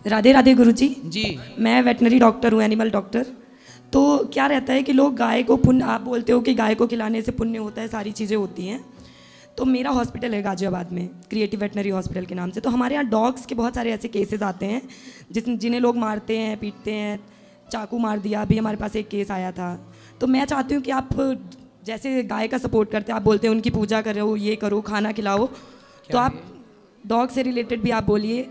राधे राधे गुरुजी। जी मैं veterinary doctor हूँ, animal doctor. तो क्या रहता है कि लोग गाय को पुण्य, आप बोलते हो कि गाय को खिलाने से पुण्य होता है, सारी चीज़ें होती हैं। तो मेरा हॉस्पिटल है गाजियाबाद में, क्रिएटिव वेटनरी हॉस्पिटल के नाम से। तो हमारे यहाँ डॉग्स के बहुत सारे ऐसे केसेस आते हैं जिन्हें लोग मारते हैं, पीटते हैं, चाकू मार दिया। अभी हमारे पास एक केस आया था। तो मैं चाहती हूँ कि आप जैसे गाय का सपोर्ट करते हैं, आप बोलते हैं उनकी पूजा करो, ये करो, खाना खिलाओ, तो आप डॉग से रिलेटेड भी आप बोलिए।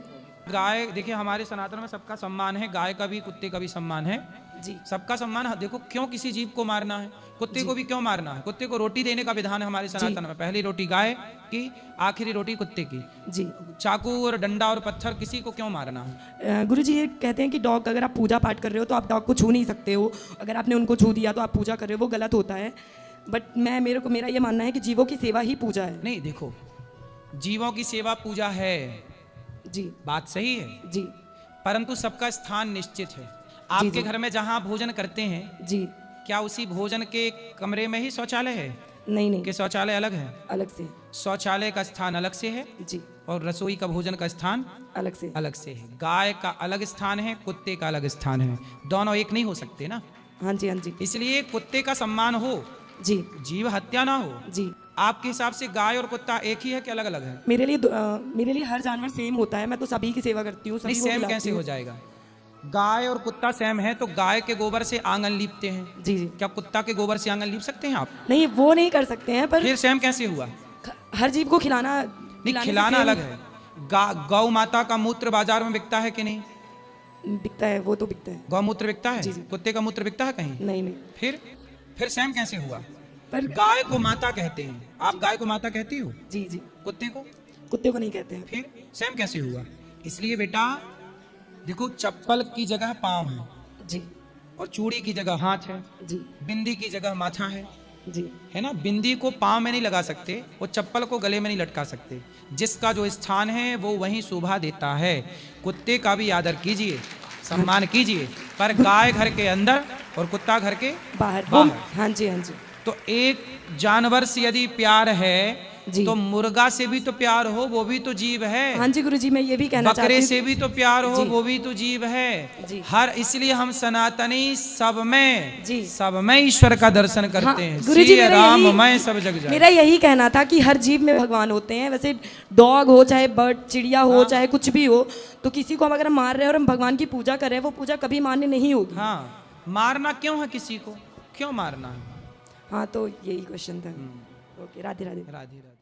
गाय देखिए, हमारे सनातन में सबका सम्मान है, गाय का भी कुत्ते का भी सम्मान है जी, सबका सम्मान। देखो क्यों किसी जीव को मारना है, कुत्ते को भी क्यों मारना है? कुत्ते को रोटी देने का विधान है हमारे सनातन में। पहली रोटी गाय की, आखिरी रोटी कुत्ते की। जी। चाकू और डंडा और पत्थर किसी को क्यों मारना है? गुरुजी ये कहते हैं कि डॉग, अगर आप पूजा पाठ कर रहे हो तो आप डॉग को छू नहीं सकते हो। अगर आपने उनको छू दिया तो आप पूजा कर रहे हो, वो गलत होता है। बट मेरा ये मानना है कि जीवों की सेवा ही पूजा है। नहीं, देखो, जीवों की सेवा पूजा है, जी बात सही है, जी परंतु सबका स्थान निश्चित है। आपके घर में जहां आप भोजन करते हैं, जी। क्या उसी भोजन के कमरे में ही शौचालय है नहीं नहीं, कि शौचालय अलग है? अलग से। शौचालय का स्थान अलग से है जी, और रसोई का भोजन का स्थान अलग से। अलग से है। गाय का अलग स्थान है, कुत्ते का अलग स्थान है, दोनों एक नहीं हो सकते ना। हाँ जी, हाँ जी। इसलिए कुत्ते का सम्मान हो, जी जीव हत्या ना हो। जी। आपके हिसाब से गाय और कुत्ता एक ही है कि अलग अलग है? मेरे लिए हर जानवर सेम होता है। मैं तो सभी की सेवा करती हूँ, नहीं, सभी को सेम खिलाती कैसे हूँ। हो जाएगा? गाय और कुत्ता सेम है तो गाय के गोबर से आंगन लीपते हैं, जी जी। क्या कुत्ता के गोबर से आंगन लीप सकते हैं आप? नहीं, वो नहीं कर सकते हैं, पर फिर सेम कैसे हुआ? हर जीव को खिलाना, नहीं, से खिलाना same अलग है। गौ माता का मूत्र बाजार में बिकता है कि नहीं? बिकता है, वो तो बिकता है। गौमूत्र बिकता है? जी, जी। कुत्ते का मूत्र बिकता है कहीं? नहीं नहीं, फिर सेम कैसे हुआ? पर गाय को माता कहते हैं, आप गाय को माता कहती हो, जी जी। कुत्ते को? कुत्ते को नहीं कहते हैं। फिर सेम कैसे हुआ? इसलिए बेटा देखो, चप्पल की जगह पाँव है, जी और चूड़ी की जगह हाथ है, जी बिंदी की जगह माथा जी। है ना। बिंदी को पाँव में नहीं लगा सकते, वो चप्पल को गले में नहीं लटका सकते। जिसका जो स्थान है वो वहीं शोभा देता है। कुत्ते का भी आदर कीजिए, सम्मान कीजिए, पर गाय घर के अंदर और कुत्ता घर के बाहर। बाहर। हाँ जी, हाँ जी। तो एक जानवर से यदि प्यार है जी। तो मुर्गा से भी तो प्यार हो, वो भी तो जीव है। हाँ जी गुरुजी, मैं ये भी कहना चाहती बकरे हूँ। से भी तो प्यार हो, जी। वो भी तो जीव है। जी। हर, इसलिए हम सनातनी सब में, जी। सब में ईश्वर का दर्शन करते हाँ, हैं। गुरुजी, श्री मेरा राम यही- मैं सब जग जाए। मेरा यही कहना था कि हर जीव में भगवान होते हैं। वैसे डॉग हो, चाहे बर्ड, चिड़िया हो, हाँ। चाहे कुछ भी हो, तो किसी को हम अगर मार रहे हैं और हम भगवान की पूजा कर रहे हैं, वो पूजा कभी मान्य नहीं होगी। हाँ, मारना क्यों है किसी को? क्यों मारना है? हाँ, तो यही क्वेश्चन था। ओके, राधे राधे। राधे राधे।